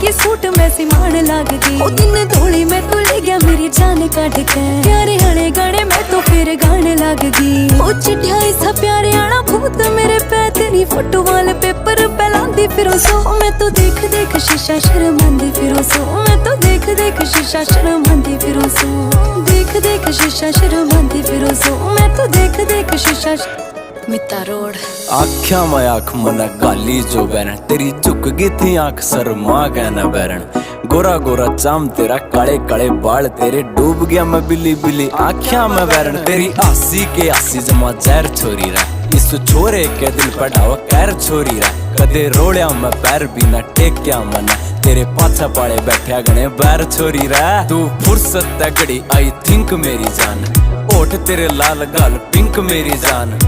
ये सूट मैं सिमान लग गई। ओ दिन धोली मैं तो ले गया मेरी जान काट के, प्यारे हले गाने मैं तो फिर गाने लग गई। ओ चिट्ठियां सा प्यारे आना भूत मेरे पै तेरी फोटो वाले पेपर पहलांदी फिरो सो। मैं तो देख देख शीशा शर्मांदी फिरो सो, मैं तो देख देख शीशा शर्मांदी फिरो सो, देख देख शीशा शर्मांदी फिरो सो, मैं तो देख देख शीशा मिता रोड। आख्या मैं आख मन गाली जो बैरन, तेरी झुक गई थी आंख शर्मा गया न बैरन। गोरा गोरा चाम तेरा, काले काले बाल तेरे, डूब गया मैं बिल्ली बिल्ली आख्या मैं बैरन। तेरी आसी के आसी जमा जहर छोरी रहा, इस छोरे के दिल पढ़ावा कैर छोरी रहा। कदे रोड़िया मैं पैर भी न टेक्या मना, तेरे पाछा पाड़े बैठा गणे बैर छोरी रहा। तू फुर्सत घड़ी आई थिंक मेरी जान, ओठ तेरे लाल गाल पिंक मेरी जान।